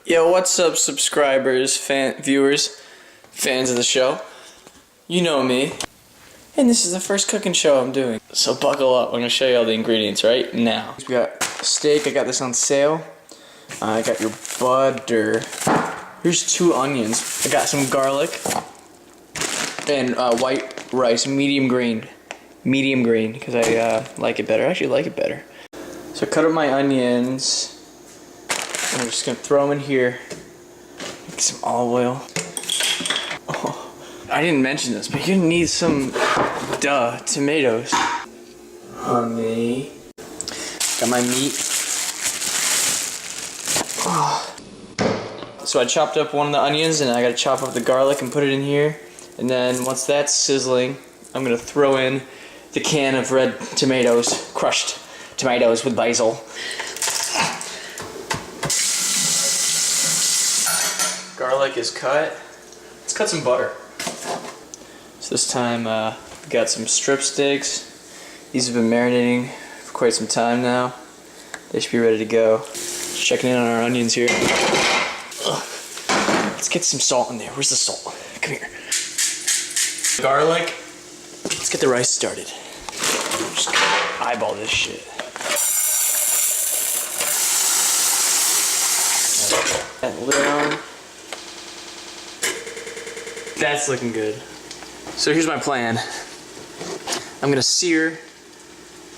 Yo, what's up, subscribers, viewers, fans of the show? You know me. And this is the first cooking show I'm doing. So buckle up, I'm gonna show you all the ingredients right now. We got steak, I got this on sale. I got your butter. Here's 2 onions. I got some garlic. And white rice, medium grain. Medium grain, because I like it better. I actually like it better. So I cut up my onions. I'm just gonna throw them in here. Make some olive oil. Oh, I didn't mention this, but you're gonna need some, tomatoes. Honey. Got my meat. Oh. So I chopped up one of the onions, and I gotta chop up the garlic and put it in here. And then once that's sizzling, I'm gonna throw in the can of red tomatoes, crushed tomatoes with basil. Garlic is cut. Let's cut some butter. So this time we got some strip steaks. These have been marinating for quite some time now. They should be ready to go. Just checking in on our onions here. Ugh. Let's get some salt in there. Where's the salt? Come here. Garlic. Let's get the rice started. Just eyeball this shit. That lid on. That's looking good. So here's my plan. I'm gonna sear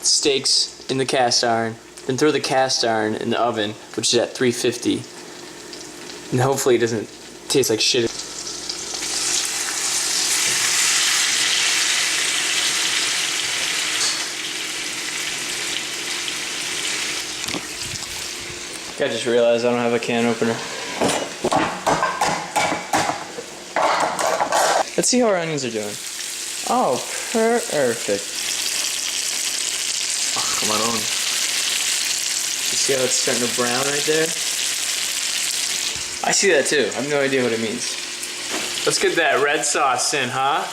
steaks in the cast iron, then throw the cast iron in the oven, which is at 350. And hopefully it doesn't taste like shit. I just realized I don't have a can opener. Let's see how our onions are doing. Oh, perfect. Oh, come on. You see how it's starting to brown right there? I see that too. I have no idea what it means. Let's get that red sauce in, huh?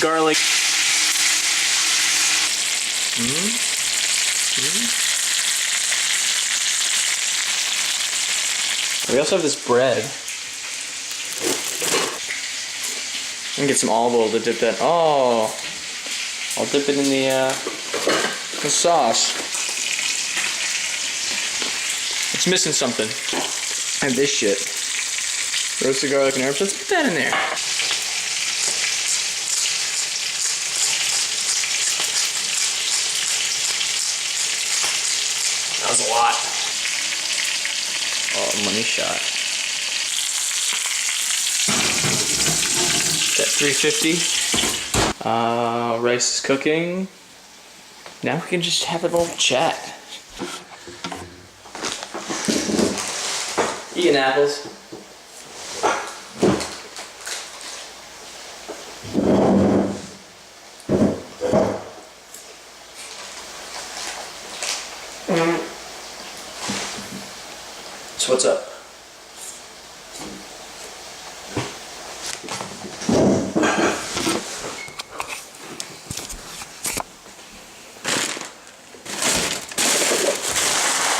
Garlic. We also have this bread. And get some olive oil to dip that. Oh, I'll dip it in the sauce. It's missing something. I have this shit. Roasted garlic and herbs. Let's put that in there. That was a lot. Oh, money shot. At 350. Rice is cooking. Now we can just have a little chat. Eating apples. So what's up?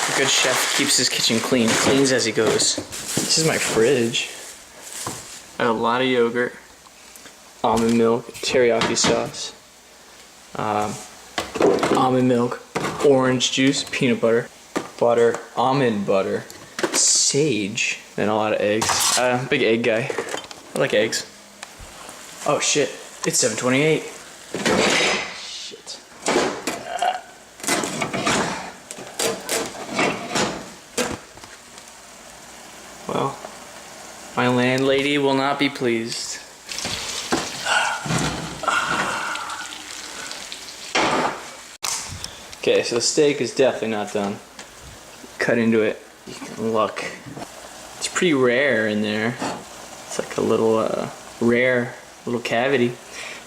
A good chef keeps his kitchen clean, cleans as he goes. This is my fridge. I have a lot of yogurt, almond milk, teriyaki sauce, almond milk, orange juice, peanut butter, almond butter, sage, and a lot of eggs. Big egg guy. I like eggs. Oh shit, it's 7:28. Shit. Well, my landlady will not be pleased. Okay, so the steak is definitely not done. Cut into it. You can look. It's pretty rare in there. It's like a little rare little cavity.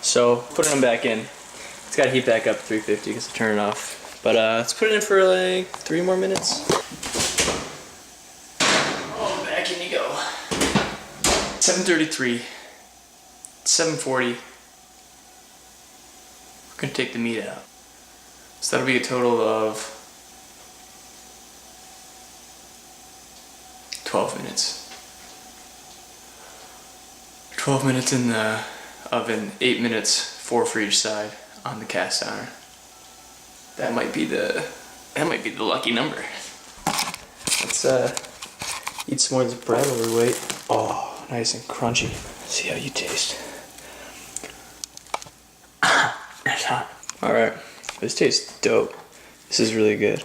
So putting them back in. It's got to heat back up to 350 because I turned it off But let's put it in for like 3 more minutes. Oh, back in you go. 7:33. 7:40. We're gonna take the meat out. So that'll be a total of 12 minutes. 12 minutes in the oven, 8 minutes, 4 for each side on the cast iron. That might be the lucky number. Let's eat some more of this bread while we wait. Oh, nice and crunchy. Let's see how you taste. That's hot. Alright, this tastes dope. This is really good.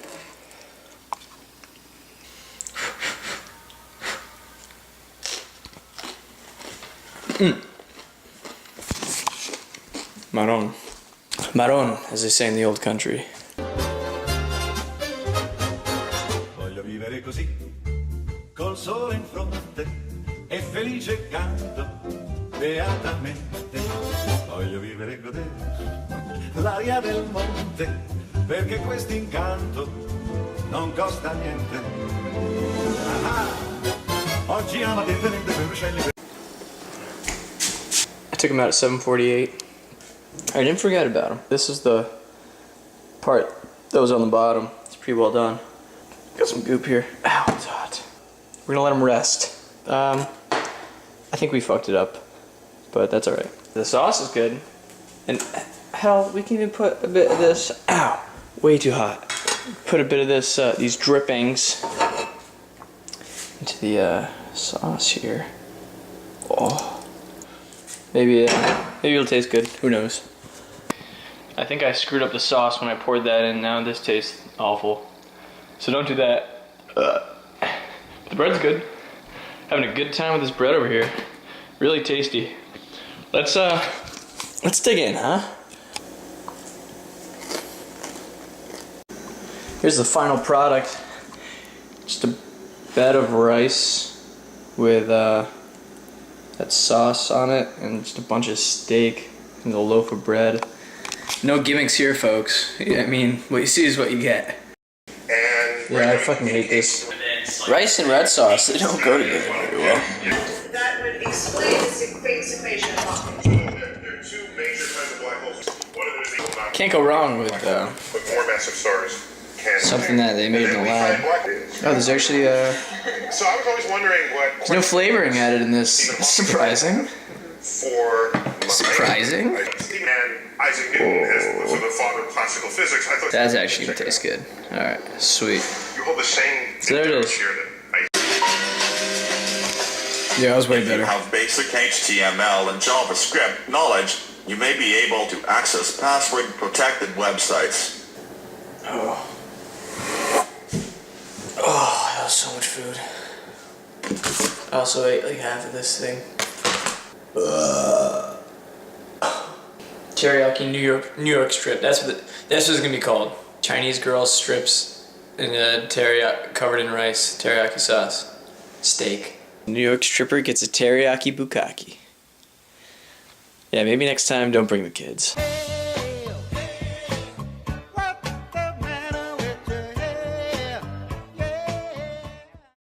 Marron. Marron, as they say in the old country. Voglio vivere così, col sole in fronte e felice canto beatamente. Voglio vivere e godere l'aria del monte, perché questo incanto non costa niente. Ah, oggi amate tenente per uccelli. I took him out at 7:48. I didn't forget about him. This is the part that was on the bottom. It's pretty well done. Got some goop here. Ow, it's hot. We're gonna let him rest. I think we fucked it up, but that's alright. The sauce is good. And hell, we can even put a bit of this, ow, way too hot. Put a bit of this, these drippings into the sauce here. Oh. Maybe it'll taste good. Who knows? I think I screwed up the sauce when I poured that in. Now this tastes awful. So don't do that. The bread's good. Having a good time with this bread over here. Really tasty. Let's dig in, huh? Here's the final product. Just a bed of rice with that sauce on it and just a bunch of steak and a loaf of bread. No gimmicks here, folks. I mean, what you see is what you get. Yeah, I fucking hate this. Rice and red sauce, they don't go together very well. That would explain the famous equation of Hawking. There are 2 major kinds of black holes. One of them is the black Can't go wrong with but more massive stars can. something that they made in the lab. Oh, there's actually So I was always wondering what. there's no flavoring added in this. That's surprising. For Surprising? And Isaac Newton was the father of classical physics. I thought That's actually gonna taste good. Alright, sweet. you hold the same. So there it is. Here that Yeah, that was way If you better. have basic HTML and JavaScript knowledge, you may be able to access password-protected websites. Oh, that was so much food. I also ate like half of this thing. Teriyaki New York strip. That's what it's gonna be called. Chinese girl strips in a teriyaki covered in rice, teriyaki sauce, steak. New York stripper gets a teriyaki bukkake. Yeah, maybe next time don't bring the kids.